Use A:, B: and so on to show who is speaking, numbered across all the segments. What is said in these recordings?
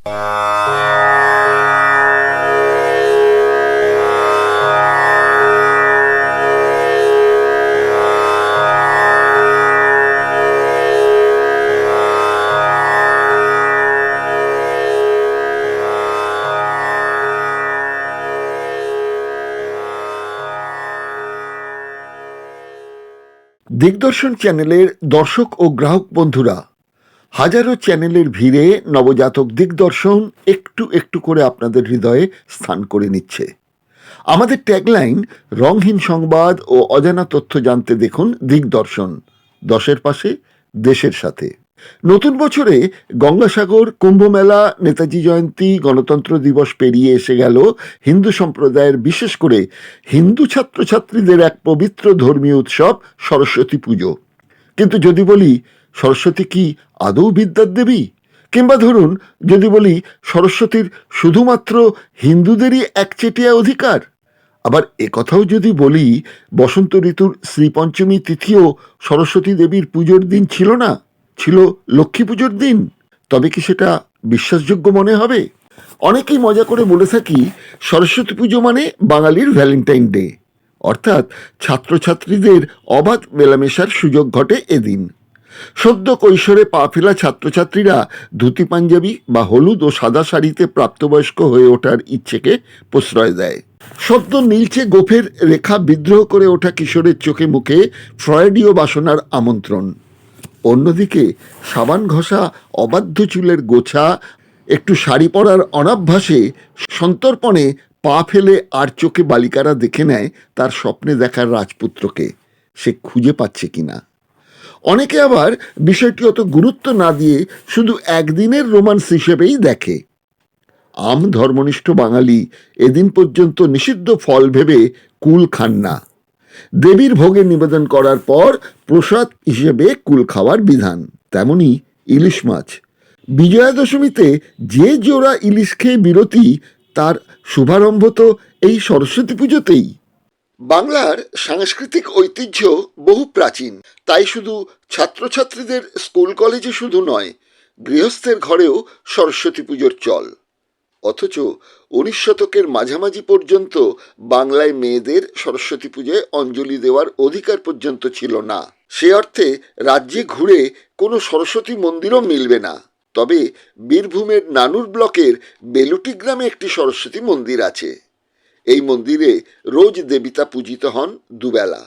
A: দিগদর্শন চ্যানেলের দর্শক ও গ্রাহক বন্ধুরা, হাজারো চ্যানেলের ভিড়ে নবজাতক দিগদর্শন একটু একটু করে আপনাদের হৃদয়ে স্থান করে নিচ্ছে। আমাদের ট্যাগলাইন রংহীন সংবাদ ও অজানা তথ্য জানতে দেখুন দিগদর্শন, দশের পাশে দেশের সাথে। নতুন বছরে গঙ্গাসাগর, কুম্ভমেলা, নেতাজি জয়ন্তী, গণতন্ত্র দিবস পেরিয়ে এসে গেল হিন্দু সম্প্রদায়ের, বিশেষ করে হিন্দু ছাত্রছাত্রীদের এক পবিত্র ধর্মীয় উৎসব সরস্বতী পুজো। কিন্তু যদি বলি সরস্বতী কি আদৌ বিদ্যার দেবী, কিংবা ধরুন যদি বলি সরস্বতীর শুধুমাত্র হিন্দুদেরই একচেটিয়া অধিকার, আবার একথাও যদি বলি বসন্ত ঋতুর শ্রীপঞ্চমী তিথিও সরস্বতী দেবীর পুজোর দিন ছিল না, ছিল লক্ষ্মী পুজোর দিন, তবে কি সেটা বিশ্বাসযোগ্য মনে হবে? অনেকেই মজা করে বলে থাকি সরস্বতী পুজো মানে বাঙালির ভ্যালেন্টাইন ডে, অর্থাৎ ছাত্রছাত্রীদের অবাধ মেলামেশার সুযোগ ঘটে এদিন। সদ্য কৈশোরে পা ফেলা ছাত্রছাত্রীরা ধুতি পাঞ্জাবি বা হলুদ ও সাদা শাড়িতে প্রাপ্তবয়স্ক হয়ে ওঠার ইচ্ছেকে প্রশ্রয় দেয়। সদ্য নীলচে গোফের রেখা বিদ্রোহ করে ওঠা কিশোরের চোখে মুখে ফ্রয়েডীয় বাসনার আমন্ত্রণ। অন্যদিকে সাবান ঘষা অবাধ্য চুলের গোছা, একটু শাড়ি পরার অনাভ্যাসে সন্তর্পণে পা ফেলে আর চোখে বালিকারা দেখে নেয় তার স্বপ্নে দেখার রাজপুত্রকে, সে খুঁজে পাচ্ছে কিনা। অনেকে আবার বিষয়টি অত গুরুত্ব না দিয়ে শুধু একদিনের রোমান্স হিসেবেই দেখে। আম ধর্মনিষ্ঠ বাঙালি এদিন পর্যন্ত নিষিদ্ধ ফল ভেবে কুল খান না। দেবীর ভোগে নিবেদন করার পর প্রসাদ হিসেবে কুল খাওয়ার বিধান। তেমনি ইলিশ মাছ, বিজয়া দশমীতে যে জোড়া ইলিশ খেয়ে বিরতি, তার শুভারম্ভ তো এই সরস্বতী পুজোতেই। বাংলার সাংস্কৃতিক ঐতিহ্য বহু প্রাচীন, তাই শুধু ছাত্রছাত্রীদের স্কুল কলেজে শুধু নয়, গৃহস্থের ঘরেও সরস্বতী পুজোর চল। অথচ 19 শতকের মাঝামাঝি পর্যন্ত বাংলায় মেয়েদের সরস্বতী পুজোয় অঞ্জলি দেওয়ার অধিকার পর্যন্ত ছিল না। সে অর্থে রাজ্যে ঘুরে কোনো সরস্বতী মন্দিরও মিলবে না। তবে বীরভূমের নানুর ব্লকের বেলুটি গ্রামে একটি সরস্বতী মন্দির আছে। এই মন্দিরে রোজ দেবতা পূজিত হন দুবেলা।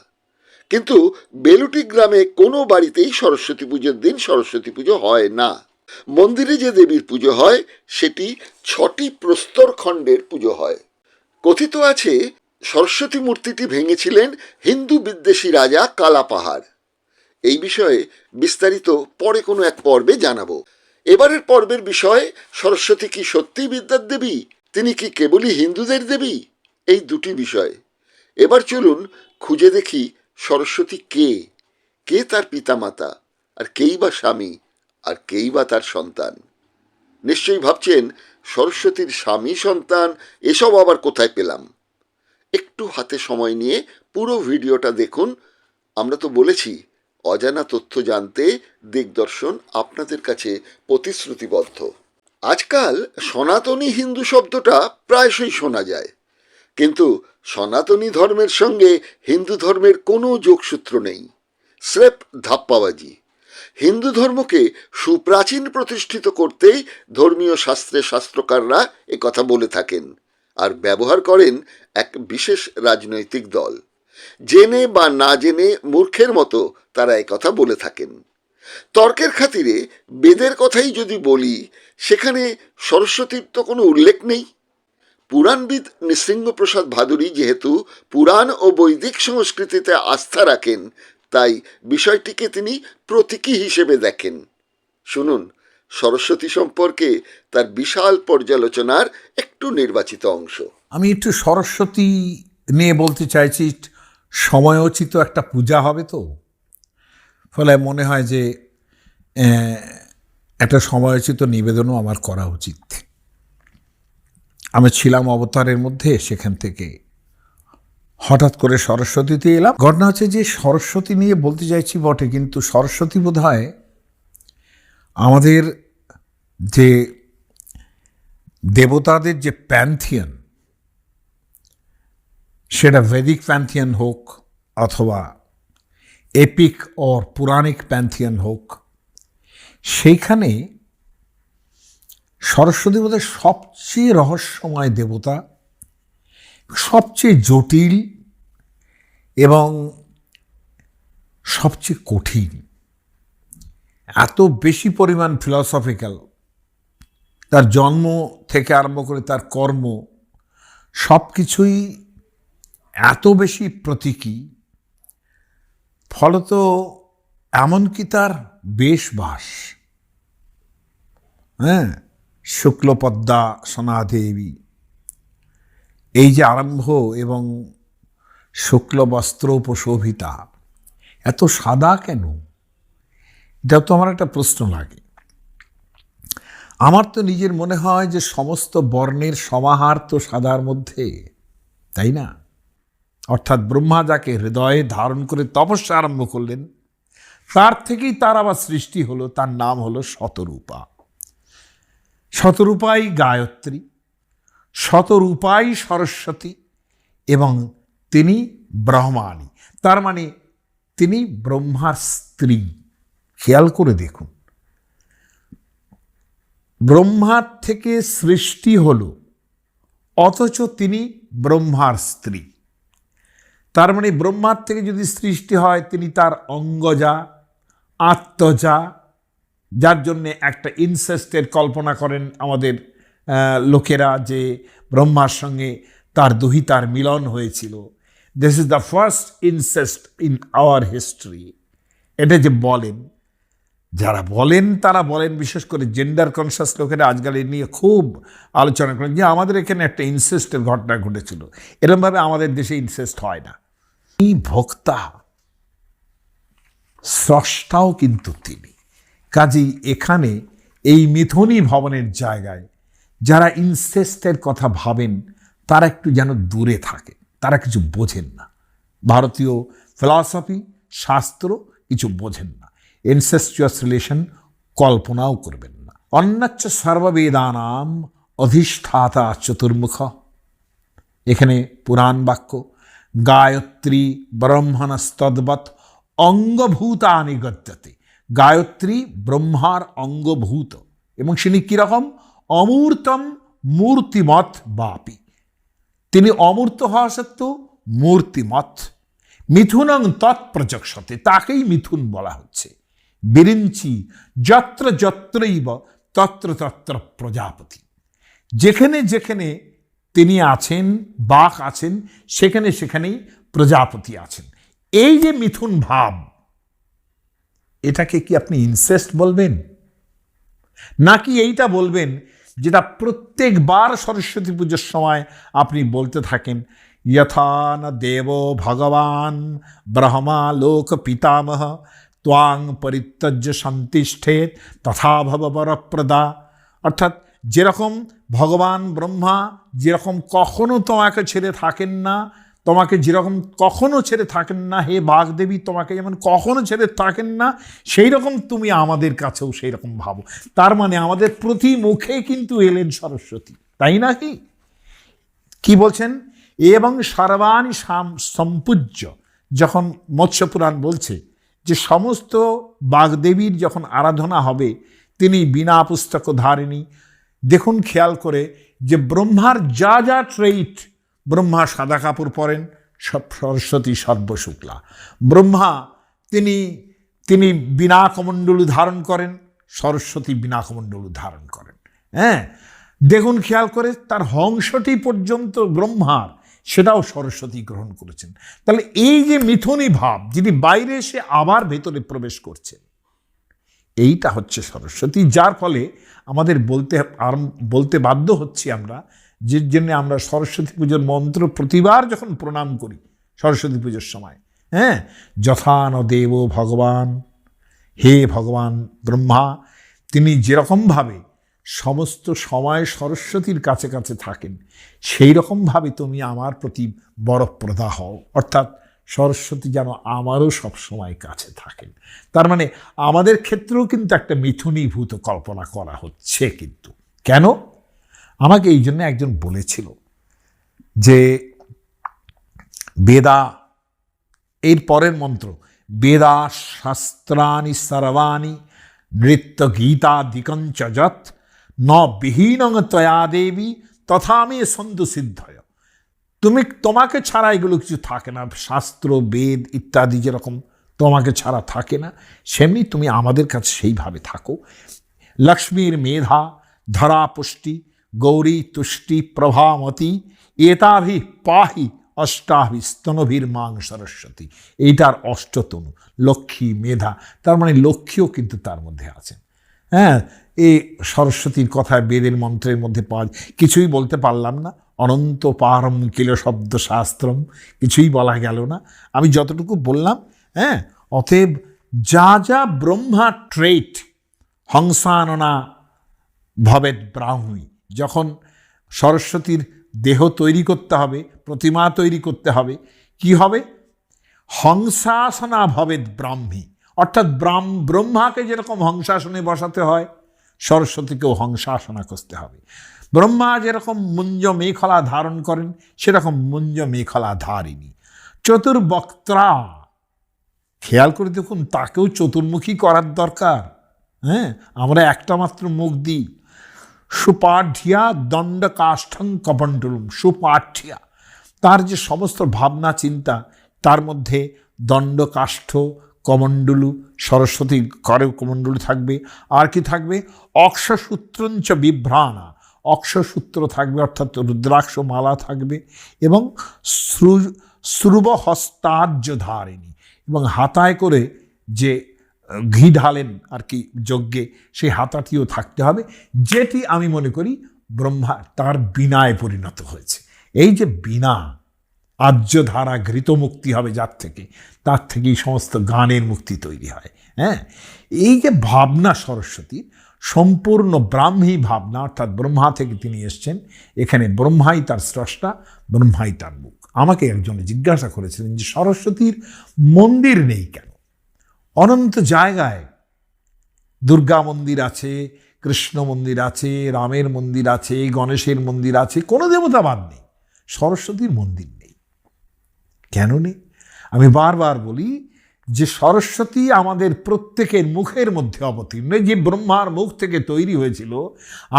A: কিন্তু বেলুটি গ্রামে কোনো বাড়িতেই সরস্বতী পুজোর দিন সরস্বতী পুজো হয় না। মন্দিরে যে দেবীর পুজো হয় সেটি 6টি প্রস্তর খণ্ডের পুজো হয়। কথিত আছে সরস্বতী মূর্তিটি ভেঙেছিলেন হিন্দু বিদ্বেষী রাজা কালাপাহাড়। এই বিষয়ে বিস্তারিত পরে কোনো এক পর্বে জানাবো। এবারের পর্বের বিষয়, সরস্বতী কি সত্যিই বিদ্যার দেবী, তিনি কি কেবলই হিন্দুদের দেবী? এই দুটি বিষয়। এবার চলুন খুঁজে দেখি সরস্বতী কে, কে তার পিতামাতা, আর কেই বা স্বামী, আর কেই বা তার সন্তান। নিশ্চয়ই ভাবছেন সরস্বতীর স্বামী সন্তান এসব আবার কোথায় পেলাম? একটু হাতে সময় নিয়ে পুরো ভিডিওটা দেখুন। আমরা তো বলেছি অজানা তথ্য জানতে দিগদর্শন আপনাদের কাছে প্রতিশ্রুতিবদ্ধ। আজকাল সনাতনী হিন্দু শব্দটা প্রায়শই শোনা যায়, কিন্তু সনাতনী ধর্মের সঙ্গে হিন্দু ধর্মের কোনো যোগসূত্র নেই, স্রেফ ধাপ্পাবাজি। হিন্দু ধর্মকে সুপ্রাচীন প্রতিষ্ঠিত করতেই ধর্মীয় শাস্ত্রে শাস্ত্রকাররা একথা বলে থাকেন, আর ব্যবহার করেন এক বিশেষ রাজনৈতিক দল। জেনে বা না জেনে মূর্খের মতো তারা একথা বলে থাকেন। তর্কের খাতিরে বেদের কথাই যদি বলি, সেখানে সরস্বতীর তো কোনো উল্লেখ নেই। পুরাণবিদ নৃসিংহপ্রসাদ ভাদুরী যেহেতু পুরাণ ও বৈদিক সংস্কৃতিতে আস্থা রাখেন, তাই বিষয়টিকে তিনি প্রতীকী হিসেবে দেখেন। শুনুন সরস্বতী সম্পর্কে তার বিশাল পর্যালোচনার একটু নির্বাচিত অংশ।
B: আমি একটু সরস্বতী নিয়ে বলতে চাইছি। সময়োচিত একটা পূজা হবে, তো ফলে মনে হয় যে একটা সময়োচিত নিবেদনও আমার করা উচিত। আমি ছিলাম অবতারের মধ্যে, সেখান থেকে হঠাৎ করে সরস্বতীতে এলাম। ঘটনা হচ্ছে যে সরস্বতী নিয়ে বলতে চাইছি বটে, কিন্তু সরস্বতী বোধহয় আমাদের যে দেবতাদের যে প্যান্থিয়ন, সেটা ভেদিক প্যান্থিয়ন হোক অথবা এপিক অর পুরাণিক প্যান্থিয়ন হোক, সেইখানে সরস্বতী বোধহয় সবচেয়ে রহস্যময় দেবতা, সবচেয়ে জটিল এবং সবচেয়ে কঠিন। এত বেশি পরিমাণ ফিলসফিক্যাল, তার জন্ম থেকে আরম্ভ করে তার কর্ম সব কিছুই এত বেশি প্রতীকী, ফলত এমনকি তার বেশবাস, শুক্লপদ্মা সনাদেবী, এই যে আরম্ভ এবং শুক্ল বস্ত্র উপশোভিতা, এত সাদা কেন? এটা তো আমার একটা প্রশ্ন লাগে। আমার তো নিজের মনে হয় যে সমস্ত বর্ণের সমাহার তো সাদার মধ্যে, তাই না? অর্থাৎ ব্রহ্মা যাকে হৃদয়ে ধারণ করে তপস্যা আরম্ভ করলেন, তার থেকেই তার আবার সৃষ্টি হলো, তার নাম হলো শতরূপা। শতরূপাই গায়ত্রী, শতরূপাই সরস্বতী, এবং তিনি ব্রহ্মাণী, তার মানে তিনি ব্রহ্মার স্ত্রী। খেয়াল করে দেখুন, ব্রহ্মার থেকে সৃষ্টি হলো, অথচ তিনি ব্রহ্মার স্ত্রী। তার মানে ব্রহ্মার থেকে যদি সৃষ্টি হয়, তিনি তার অঙ্গজা, আত্মজা, যার জন্যে একটা ইনসেস্টের কল্পনা করেন আমাদের লোকেরা, যে ব্রহ্মার সঙ্গে তার দুহিতার মিলন হয়েছিল। This is the first incest in our history. এটা যে বলেন, যারা বলেন তারা বলেন, বিশেষ করে জেন্ডার কনসিয়াস লোকেরা আজকাল এ নিয়ে খুব আলোচনা করেন যে আমাদের এখানে একটা ইনসেস্টের ঘটনা ঘটেছিল, এরকমভাবে আমাদের দেশে ইনসেস্ট হয় না। এই ভোক্তা, স্রষ্টাও কিন্তু তিনি। কাজেই এখানে এই মিথুনী ভবনের জায়গায় যারা ইনসেস্টের কথা ভাবেন, তারা একটু যেন দূরে থাকে, তারা কিছু বোঝেন না। ভারতীয় ফিলসফি, শাস্ত্র কিছু বোঝেন না। ইনসেস্টুয়াস রিলেশন কল্পনাও করবেন না। অন্যাচ্চ সর্ববেদানাম অধিষ্ঠাতা চতুর্মুখ, এখানে পুরাণ বাক্য, গায়ত্রী ব্রহ্মণস্তদ্বৎ অঙ্গভূতানি গদ্যতে। গায়ত্রী ব্রহ্মার অঙ্গভূত, এবং তিনি কীরকম? অমূর্তম মূর্তিমত বাপি, তিনি অমূর্ত হওয়া সত্ত্বেও মূর্তিমত। মিথুনং তৎপ্রযক্ষতে, তাকেই মিথুন বলা হচ্ছে। বিরিঞ্চি যত্র যত্রৈব তত্র তত্র প্রজাপতি, যেখানে যেখানে তিনি আছেন, বাক আছেন, সেখানে সেখানেই প্রজাপতি আছেন। এই যে মিথুন ভাব, এটাকে কি আপনি ইনসেস্ট বলবেন, নাকি এইটা বলবেন যেটা প্রত্যেকবার সরস্বতী পুজোর সময় আপনি বলতে থাকেন, যথা ন দেব ভগবান ব্রহ্মা লোক পিতামহ ত্বাং পরিত্যজ্য সন্তিষ্ঠেত তথা ভব বরপ্রদা। অর্থাৎ যেরকম ভগবান ব্রহ্মা যেরকম কখনো তোমাকে ছেড়ে থাকেন না, তোমাকে যেরকম কখনো ছেড়ে থাকেন না, হে বাগদেবী তোমাকে যেমন কখনো ছেড়ে থাকেন না, সেই রকম তুমি আমাদের কাছেও সেই রকম ভাবো। তার মানে আমাদের প্রতি মুখে কিন্তু এলেন সরস্বতী, তাই নাকি? কি বলছেন? এবং সর্বাণি সম্পূজ্য, যখন মৎস্যপুরাণ বলছে যে সমস্ত বাগদেবীর যখন আরাধনা হবে, তিনি বিনা পুস্তক ধারিণী। দেখুন খেয়াল করে যে ব্রহ্মার যা যা ট্রেইট, ব্রহ্মা সাদা কাপড় পরেন, সরস্বতী সর্বশুক্লা। ব্রহ্মা তিনি বিনা কমণ্ডলু ধারণ করেন, সরস্বতী বিনা কমণ্ডলু ধারণ করেন। দেখুন খেয়াল করে তার হংসটি পর্যন্ত ব্রহ্মার, সেটাও সরস্বতী গ্রহণ করেছেন। তাহলে এই যে মিথুনী ভাব, যিনি বাইরে এসে আবার ভেতরে প্রবেশ করছেন, এইটা হচ্ছে সরস্বতী। যার ফলে আমাদের বলতে বাধ্য হচ্ছি আমরা, যে জন্য আমরা সরস্বতী পুজোর মন্ত্র প্রতিবার যখন প্রণাম করি সরস্বতী পুজোর সময়, যথা ন দেব ভগবান, হে ভগবান ব্রহ্মা, তিনি যেরকমভাবে সমস্ত সময় সরস্বতীর কাছে কাছে থাকেন, সেই রকমভাবে তুমি আমার প্রতি বরপ্রদা হও। অর্থাৎ সরস্বতী যেন আমারও সবসময় কাছে থাকেন। তার মানে আমাদের ক্ষেত্রেও কিন্তু একটা মিথুনীভূত কল্পনা করা হচ্ছে। কিন্তু কেন? আমাকে এই জন্য একজন বলেছিল যে বেদা, এর পরের মন্ত্র, বেদা শাস্ত্রাণি সর্বাণি নৃত্য গীতাদিকঞ্চ যৎ ন বিহীনং ত্বয়া দেবী তথা মে সন্তু সিদ্ধয়। তোমাকে ছাড়া এগুলো কিছু থাকে না, শাস্ত্র বেদ ইত্যাদি যেরকম তোমাকে ছাড়া থাকে না, সেমনি তুমি আমাদের কাছে সেইভাবে থাকো। লক্ষ্মীর মেধা ধরা পুষ্টি গৌরী তুষ্টি প্রভামতি এতাভি পাহি অষ্টাভি স্তনভীর মাং সরস্বতী। এইটার অষ্টতনু লক্ষ্মী মেধা, তার মানে লক্ষ্মীও কিন্তু তার মধ্যে আছেন। হ্যাঁ, এই সরস্বতীর কথায় বেদের মন্ত্রের মধ্যে পাওয়া যায়। কিছুই বলতে পারলাম না, অনন্ত পারম কিল শব্দ শাস্ত্রম, কিছুই বলা গেল না, আমি যতটুকু বললাম। হ্যাঁ, অতএব যা যা ব্রহ্মা ট্রেট হংসাননা ভবেদ ব্রাহ্মী, যখন সরস্বতীর দেহ তৈরি করতে হবে, প্রতিমা তৈরি করতে হবে, কি হবে? হংসাসনা ভবেদ ব্রাহ্মী, অর্থাৎ ব্রহ্মাকে যেরকম হংসাসনে বসাতে হয়, সরস্বতীকেও হংসাসনা করতে হবে। ব্রহ্মা যেরকম মুঞ্জ মেখলা ধারণ করেন, সেরকম মুঞ্জ মেখলা ধারিণী। চতুর্বক্ত্রা, খেয়াল করে দেখুন, তাকেও চতুর্মুখী করার দরকার। হ্যাঁ, আমরা একটা মাত্র মুখ দিই। সুপাঠ্যা দণ্ড কাষ্ঠং কমণ্ডলুম, সুপাঠ্যা, তার যে সমস্ত ভাবনা চিন্তা, তার মধ্যে দণ্ড কাষ্ঠ কমণ্ডলু, সরস্বতী করে কমণ্ডলু থাকবে। আর কি থাকবে? অক্ষসূত্রঞ্চ বিভ্রাণা, অক্ষসূত্র থাকবে, অর্থাৎ রুদ্রাক্ষ মালা থাকবে, এবং শ্রুবহস্তার্য ধারিণী, এবং হাতায় করে যে ঘি ঢালেন আর কি যজ্ঞে, সেই হাতাটিও থাকতে হবে, যেটি আমি মনে করি ব্রহ্মা তার বীণায় পরিণত হয়েছে। এই যে বীণা, আর্যধারা ঘৃত মুক্তি হবে যার থেকে, তার থেকেই সমস্ত গানের মুক্তি তৈরি হয়। হ্যাঁ, এই যে ভাবনা সরস্বতীর, সম্পূর্ণ ব্রাহ্মী ভাবনা, অর্থাৎ ব্রহ্মা থেকে তিনি এসছেন। এখানে ব্রহ্মাই তার স্রষ্টা, ব্রহ্মাই তার মুখ। আমাকে একজন জিজ্ঞাসা করেছিলেন যে সরস্বতীর মন্দির নেই কেন? অনন্ত জায়গায় দুর্গা মন্দির আছে, কৃষ্ণ মন্দির আছে, রামের মন্দির আছে, গণেশের মন্দির আছে, কোনো দেবতা বাদ নেই, সরস্বতীর মন্দির নেই। কেন নেই? আমি বারবার বলি যে সরস্বতী আমাদের প্রত্যেকের মুখের মধ্যে অবতীর্ণ। যে ব্রহ্মার মুখ থেকে তৈরি হয়েছিল,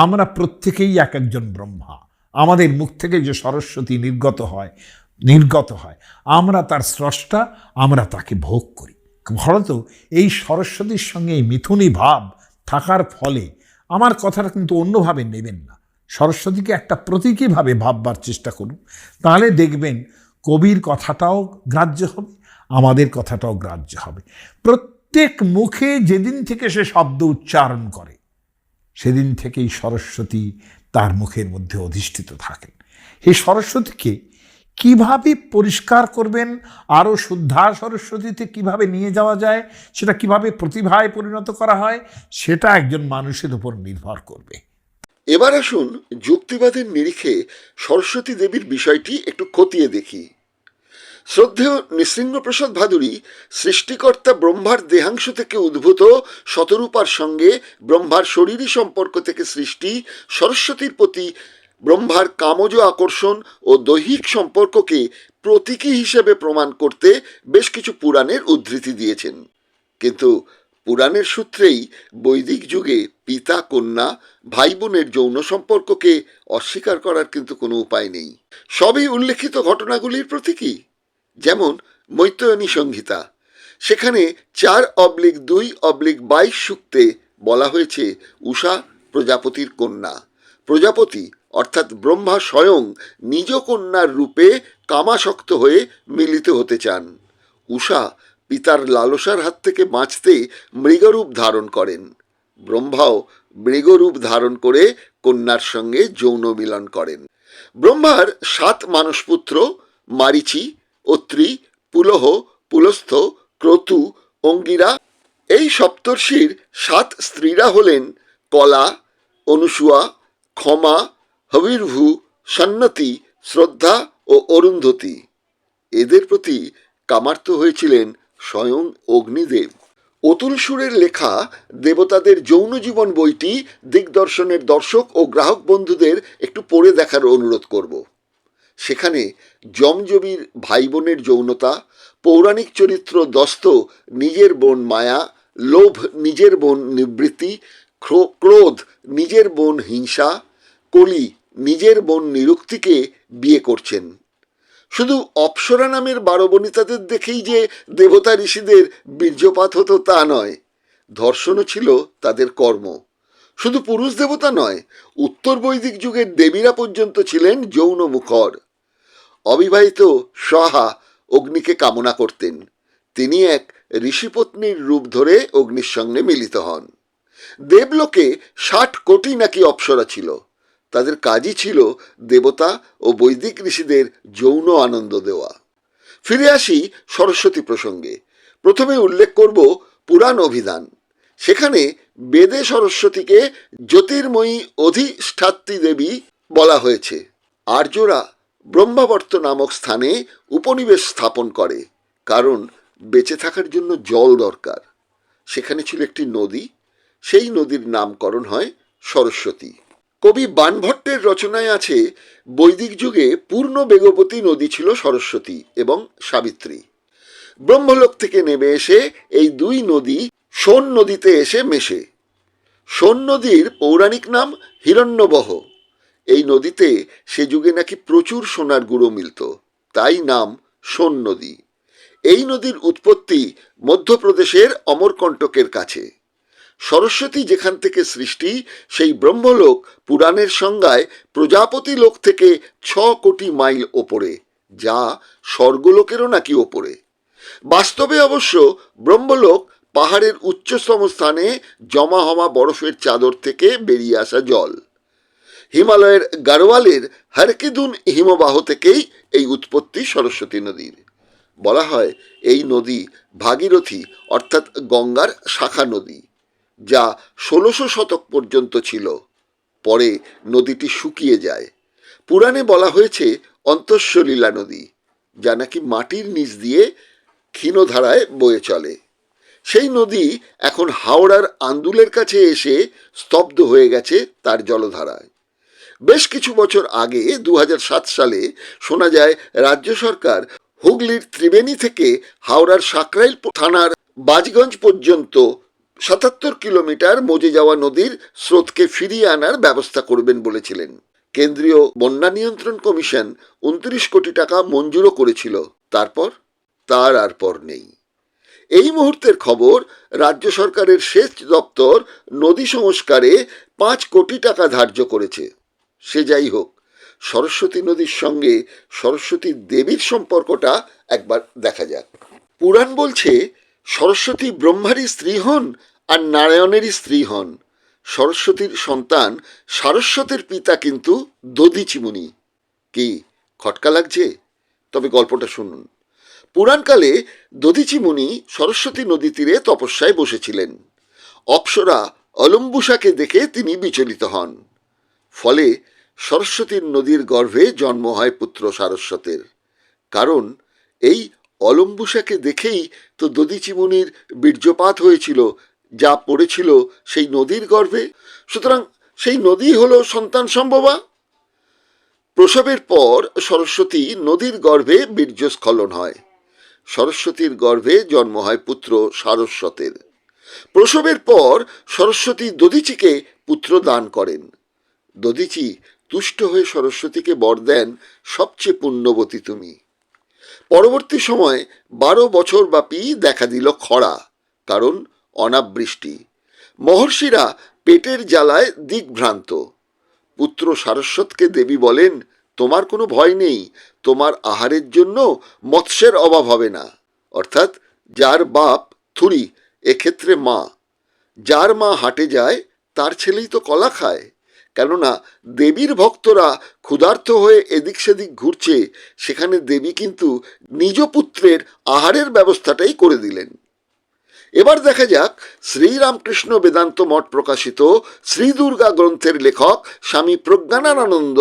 B: আমরা প্রত্যেকেই এক একজন ব্রহ্মা। আমাদের মুখ থেকে যে সরস্বতী নির্গত হয়, আমরা তার স্রষ্টা, আমরা তাকে ভোগ করি। ফলত এই সরস্বতীর সঙ্গে এই মিথুনী ভাব থাকার ফলে, আমার কথাটা কিন্তু অন্যভাবে নেবেন না, সরস্বতীকে একটা প্রতীকীভাবে ভাববার চেষ্টা করুন, তাহলে দেখবেন কবির কথাটাও গ্রাহ্য হবে, আমাদের কথাটাও গ্রাহ্য হবে। প্রত্যেক মুখে যেদিন থেকে সে শব্দ উচ্চারণ করে, সেদিন থেকেই সরস্বতী তার মুখের মধ্যে অধিষ্ঠিত থাকেন। এই সরস্বতীকে কিভাবে পরিষ্কার করবেন, আরও শুদ্ধা সরস্বতীতে কিভাবে নিয়ে যাওয়া যায়, সেটা কিভাবে প্রতিভায় পরিণত করা হয়, সেটা একজন মানুষের উপর নির্ভর করবে।
A: এবার আসুন যুক্তিবাদের নিরিখে সরস্বতী দেবীর বিষয়টি একটু খতিয়ে দেখি। শ্রদ্ধেয় নৃসিংহপ্রসাদ ভাদুড়ী সৃষ্টিকর্তা ব্রহ্মার দেহাংশ থেকে উদ্ভূত শতরূপার সঙ্গে ব্রহ্মার শরীরী সম্পর্ক থেকে সৃষ্টি সরস্বতীর প্রতি ব্রহ্মার কামজ আকর্ষণ ও দৈহিক সম্পর্ককে প্রতীকী হিসেবে প্রমাণ করতে বেশ কিছু পুরাণের উদ্ধৃতি দিয়েছেন। কিন্তু পুরাণের সূত্রেই বৈদিক যুগে পিতা কন্যা ভাই বোনের যৌন সম্পর্ককে অস্বীকার করার কিন্তু কোনো উপায় নেই। সবই উল্লেখিত ঘটনাগুলির প্রতীকী। যেমন মৈত্রেয়নী সংহিতা, সেখানে 4/2/22 সূক্তে বলা হয়েছে উষা প্রজাপতির কন্যা। প্রজাপতি অর্থাৎ ব্রহ্মা স্বয়ং নিজ কন্যার রূপে কামাসক্ত হয়ে মিলিত হতে চান। উষা পিতার লালসার হাত থেকে বাঁচতে মৃগরূপ ধারণ করেন। ব্রহ্মাও মৃগরূপ ধারণ করে কন্যার সঙ্গে যৌন মিলন করেন। ব্রহ্মার 7 মানসপুত্র মারিচি, অত্রি, পুলহ, পুলস্থ, ক্রতু, অঙ্গিরা। এই সপ্তর্ষির 7 স্ত্রীরা হলেন কলা, অনুসুয়া, ক্ষমা, হবির্ভু, সন্নতি, শ্রদ্ধা ও অরুন্ধতী। এদের প্রতি কামার্ত হয়েছিলেন স্বয়ং অগ্নিদেব। অতুল সুরের লেখা দেবতাদের যৌন জীবন বইটি দিগদর্শনের দর্শক ও গ্রাহক বন্ধুদের একটু পড়ে দেখার অনুরোধ করব। সেখানে যমজবির ভাই বোনের যৌনতা, পৌরাণিক চরিত্র দস্ত নিজের বোন মায়া, লোভ নিজের বোন নিবৃত্তি, ক্রোধ নিজের বোন হিংসা, কলি নিজের বোন নিরুক্তিকে বিয়ে করছেন। শুধু অপ্সরা নামের 12 বনিতাদের দেখেই যে দেবতা ঋষিদের বীর্যপাত হতো তা নয়, ধর্ষণও ছিল তাদের কর্ম। শুধু পুরুষ দেবতা নয়, উত্তর বৈদিক যুগের দেবীরা পর্যন্ত ছিলেন যৌন মুখর। অবিবাহিত সহা অগ্নিকে কামনা করতেন। তিনি এক ঋষিপত্নীর রূপ ধরে অগ্নির সঙ্গে মিলিত হন। দেবলোকে 60 কোটি নাকি অপ্সরা ছিল। তাদের কাজই ছিল দেবতা ও বৈদিক ঋষিদের যৌন আনন্দ দেওয়া। ফিরে আসি সরস্বতী প্রসঙ্গে। প্রথমে উল্লেখ করব পুরাণ অভিধান। সেখানে বেদে সরস্বতীকে জ্যোতির্ময়ী অধিষ্ঠাত্রী দেবী বলা হয়েছে। আর্যরা ব্রহ্মাবর্ত নামক স্থানে উপনিবেশ স্থাপন করে, কারণ বেঁচে থাকার জন্য জল দরকার। সেখানে ছিল একটি নদী, সেই নদীর নামকরণ হয় সরস্বতী। কবি বাণভট্টের রচনায় আছে, বৈদিক যুগে পূর্ণ বেগবতী নদী ছিল সরস্বতী এবং সাবিত্রী। ব্রহ্মলোক থেকে নেমে এসে এই দুই নদী সোন নদীতে এসে মেশে। সোন নদীর পৌরাণিক নাম হিরণ্যবহ। এই নদীতে সে যুগে নাকি প্রচুর সোনার গুঁড়ো মিলত, তাই নাম সোন নদী। এই নদীর উৎপত্তি মধ্যপ্রদেশের অমরকণ্টকের কাছে। সরস্বতী যেখান থেকে সৃষ্টি, সেই ব্রহ্মলোক পুরাণের সংজ্ঞায় প্রজাপতি লোক থেকে 6 কোটি মাইল ওপরে, যা স্বর্গলোকেরও নাকি ওপরে। বাস্তবে অবশ্য ব্রহ্মলোক পাহাড়ের উচ্চতম স্থানে জমা হওয়া বরফের চাদর থেকে বেরিয়ে আসা জল। হিমালয়ের গাড়োয়ালের হারকিদুন হিমবাহ থেকেই এই উৎপত্তি সরস্বতী নদীর। বলা হয় এই নদী ভাগীরথী অর্থাৎ গঙ্গার শাখা নদী, যা 1600 শতক পর্যন্ত ছিল। পরে নদীটি শুকিয়ে যায়। পুরাণে বলা হয়েছে অন্তঃসলীলা নদী, যা নাকি মাটির নিচ দিয়ে ক্ষীণধারায় বয়ে চলে। সেই নদী এখন হাওড়ার আন্দুলের কাছে এসে স্তব্ধ হয়ে গেছে তার জলধারায়। বেশ কিছু বছর আগে 2007 সালে শোনা যায় রাজ্য সরকার হুগলির ত্রিবেণী থেকে হাওড়ার সাকরাইল থানার বাজগঞ্জ পর্যন্ত 77 কিলোমিটার মজে যাওয়া নদীর স্রোতকে ফিরিয়ে আনার ব্যবস্থা করবেন বলেছিলেন। কেন্দ্রীয় বন্যা নিয়ন্ত্রণ কমিশন 29 কোটি টাকা মঞ্জুরও করেছিল। তারপর তার আর পর নেই। এই মুহূর্তের খবর, রাজ্য সরকারের সেচ দপ্তর নদী সংস্কারে 5 কোটি টাকা ধার্য করেছে। সে যাই হোক, সরস্বতী নদীর সঙ্গে সরস্বতী দেবীর সম্পর্কটা একবার দেখা যাক। পুরাণ বলছে সরস্বতী ব্রহ্মারই স্ত্রী হন আর নারায়ণেরই স্ত্রী হন। সরস্বতীর সন্তান সারস্বতের পিতা কিন্তু দধিচি মুনি। কি খটকা লাগছে? তবে গল্পটা শুনুন। পুরাণকালে দধিচি মুনি সরস্বতী নদী তীরে তপস্যায় বসেছিলেন। অপ্সরা অলম্বুসাকে দেখে তিনি বিচলিত হন। ফলে সরস্বতীর নদীর গর্ভে জন্ম হয় পুত্র সারস্বতের। কারণ এই অলম্বুসাকে দেখেই তো দধিচি মুনির বীর্যপাত হয়েছিল, যা পড়েছিল সেই নদীর গর্ভে। সুতরাং সেই নদী হলো সন্তান সম্ভবা। প্রসবের পর সরস্বতী নদীর গর্ভে বীর্যস্খলন হয়। সরস্বতীর গর্ভে জন্ম হয় পুত্র সারস্বতের। প্রসবের পর সরস্বতী দধিচিকে পুত্র দান করেন। দধিচি তুষ্ট হয়ে সরস্বতীকে বর দেন, সবচেয়ে পুণ্যবতী তুমি। পরবর্তী সময় 12 বছর ব্যাপী দেখা দিল খরা, কারণ অনাবৃষ্টি। মহর্ষিরা পেটের জ্বালায় দিগ্ভ্রান্ত। পুত্র সারস্বতকে দেবী বলেন, তোমার কোনো ভয় নেই, তোমার আহারের জন্য মৎস্যের অভাব হবে না। অর্থাৎ যার বাপ থুরি, এক্ষেত্রে মা, যার মা হাটে যায় তার ছেলেই তো কলা খায়। কেননা দেবীর ভক্তরা ক্ষুধার্ত হয়ে এদিক সেদিক ঘুরছে, সেখানে দেবী কিন্তু নিজ পুত্রের আহারের ব্যবস্থাটাই করে দিলেন। এবার দেখা যাক শ্রীরামকৃষ্ণ বেদান্ত মঠ প্রকাশিত শ্রী দুর্গা গ্রন্থের লেখক স্বামী প্রজ্ঞানানন্দ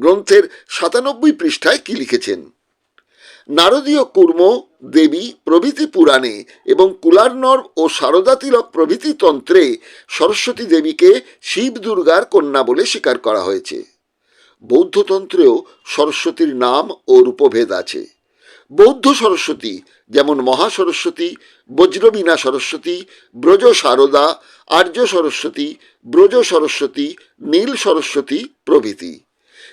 A: গ্রন্থের 97 পৃষ্ঠায় কি লিখেছেন। নারদীয় কুর্ম, দেবী প্রভৃতি পুরাণে এবং কুলার্নর ও সারদা তিলক প্রভৃতি তন্ত্রে সরস্বতী দেবীকে শিব দুর্গার কন্যা বলে স্বীকার করা হয়েছে। বৌদ্ধতন্ত্রেও সরস্বতীর নাম ও রূপভেদ আছে। বৌদ্ধ সরস্বতী যেমন মহাসরস্বতী, বজ্রবীণা সরস্বতী, ব্রজ সারদা, আর্য সরস্বতী, ব্রজ সরস্বতী, নীল সরস্বতী প্রভৃতি।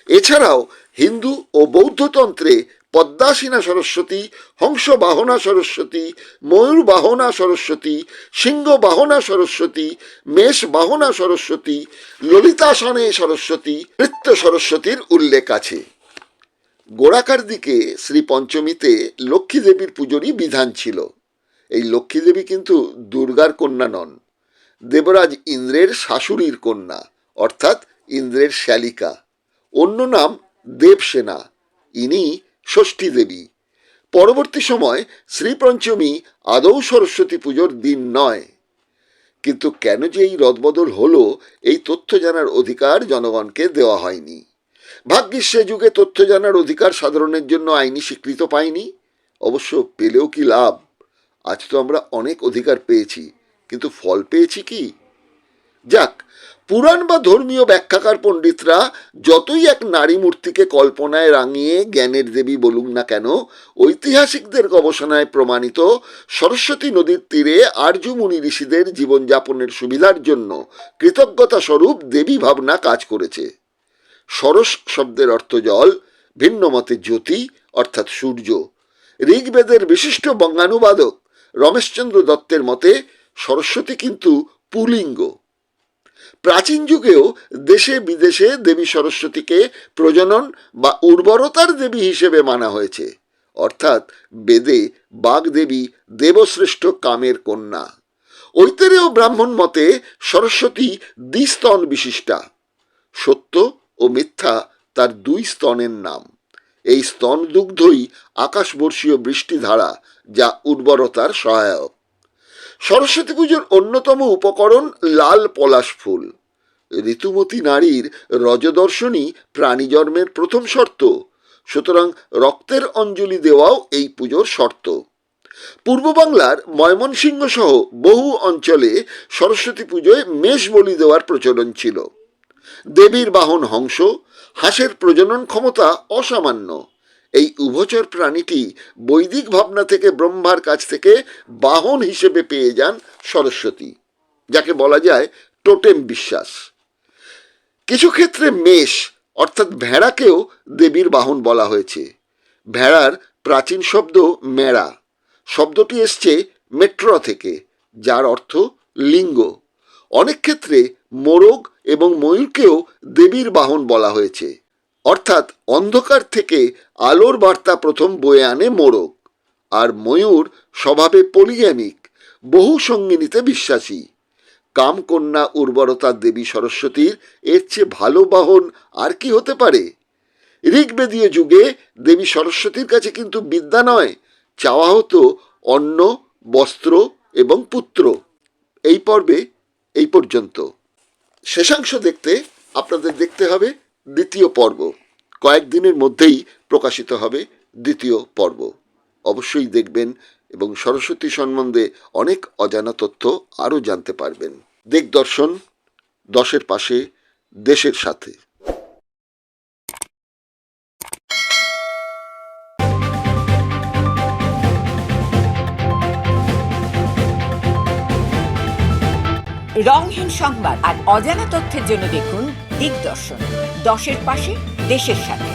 A: এছাড়াও হিন্দু ও বৌদ্ধতন্ত্রে পদ্মাসীনা সরস্বতী, হংস বাহনা সরস্বতী, ময়ূর বাহনা সরস্বতী, সিংহ বাহনা সরস্বতী, মেষ বাহনা সরস্বতী, ললিতাসনে সরস্বতী, নৃত্য সরস্বতীর উল্লেখ আছে। গোড়াকার দিকে শ্রী পঞ্চমীতে লক্ষ্মী দেবীর পুজোরই বিধান ছিল। এই লক্ষ্মী দেবী কিন্তু দুর্গার কন্যা নন, দেবরাজ ইন্দ্রের শাশুড়ির কন্যা, অর্থাৎ ইন্দ্রের শ্যালিকা। অন্য নাম দেবসেনা। ইনি ষষ্ঠী দেবী। পরবর্তী সময় শ্রীপঞ্চমী আদৌ সরস্বতী পুজোর দিন নয়। কিন্তু কেন যে এই রদবদল হলো, এই তথ্য জানার অধিকার জনগণকে দেওয়া হয়নি। ভাগ্যিস সে যুগে তথ্য জানার অধিকার সাধারণের জন্য আইনি স্বীকৃত পায়নি। অবশ্য পেলেও কি লাভ? আজ তো আমরা অনেক অধিকার পেয়েছি, কিন্তু ফল পেয়েছি কি? যাক, পুরাণ বা ধর্মীয় ব্যাখ্যাকার পণ্ডিতরা যতই এক নারী মূর্তিকে কল্পনায় রাঙিয়ে জ্ঞানের দেবী বলুন না কেন, ঐতিহাসিকদের গবেষণায় প্রমাণিত সরস্বতী নদীর তীরে আর্য মুনি ঋষিদের জীবনযাপনের সুবিধার জন্য কৃতজ্ঞতা স্বরূপ দেবী ভাবনা কাজ করেছে। সরস শব্দের অর্থ জল, ভিন্ন মতে জ্যোতি অর্থাৎ সূর্য। ঋগ্বেদের বিশিষ্ট বঙ্গানুবাদক রমেশচন্দ্র দত্তের মতে সরস্বতী কিন্তু পুলিঙ্গ। প্রাচীন যুগেও দেশে বিদেশে দেবী সরস্বতীকে প্রজনন বা উর্বরতার দেবী হিসেবে মানা হয়েছে। অর্থাৎ বেদে বাগদেবী দেবশ্রেষ্ঠ কামের কন্যা। ঐতরেয় ব্রাহ্মণ মতে সরস্বতী দ্বিস্তন বিশিষ্টা। সত্য ও মিথ্যা তার দুই স্তনের নাম। এই স্তন দুগ্ধই আকাশবর্ষীয় বৃষ্টিধারা, যা উর্বরতার সহায়ক। সরস্বতী পুজোর অন্যতম উপকরণ লাল পলাশ ফুল। ঋতুমতী নারীর রজদর্শনই প্রাণী জন্মের প্রথম শর্ত, সুতরাং রক্তের অঞ্জলি দেওয়াও এই পুজোর শর্ত। পূর্ব বাংলার ময়মনসিংহ সহ বহু অঞ্চলে সরস্বতী পুজোয় মেষ বলি দেওয়ার প্রচলন ছিল। দেবীর বাহন হংস, হাঁসের প্রজনন ক্ষমতা অসামান্য। এই উভচর প্রাণীটি বৈদিক ভাবনা থেকে ব্রহ্মার কাছ থেকে বাহন হিসেবে পেয়ে যান সরস্বতী, যাকে বলা যায় টোটেম বিশ্বাস। কিছু ক্ষেত্রে মেষ অর্থাৎ ভেড়াকেও দেবীর বাহন বলা হয়েছে। ভেড়ার প্রাচীন শব্দ মেড়া। শব্দটি এসছে মেট্র থেকে, যার অর্থ লিঙ্গ। অনেক ক্ষেত্রে মোরগ এবং ময়ূরকেও দেবীর বাহন বলা হয়েছে। অর্থাৎ অন্ধকার থেকে আলোর বার্তা প্রথম বয়ে আনে মোরগ। আর ময়ূর স্বভাবে পলিগ্যামিক, বহু সঙ্গিনীতে বিশ্বাসী। কামকন্যা উর্বরতার দেবী সরস্বতীর এর চেয়ে ভালো বাহন আর কি হতে পারে? ঋগ্বেদীয় যুগে দেবী সরস্বতীর কাছে কিন্তু বিদ্যা নয়, চাওয়া হতো অন্ন, বস্ত্র এবং পুত্র। এই পর্বে এই পর্যন্ত। শেষাংশ দেখতে আপনাদের দেখতে হবে দ্বিতীয় পর্ব। কয়েকদিনের মধ্যেই প্রকাশিত হবে দ্বিতীয় পর্ব। অবশ্যই দেখবেন এবং সরস্বতী সম্বন্ধে অনেক অজানা তথ্য আরও জানতে পারবেন। দিগদর্শন, দশের পাশে, দেশের সাথে।
C: রংহীন সংবাদ আর অজানা তথ্যের জন্য দেখুন দিগদর্শন, দশের পাশে, দেশের সাথে।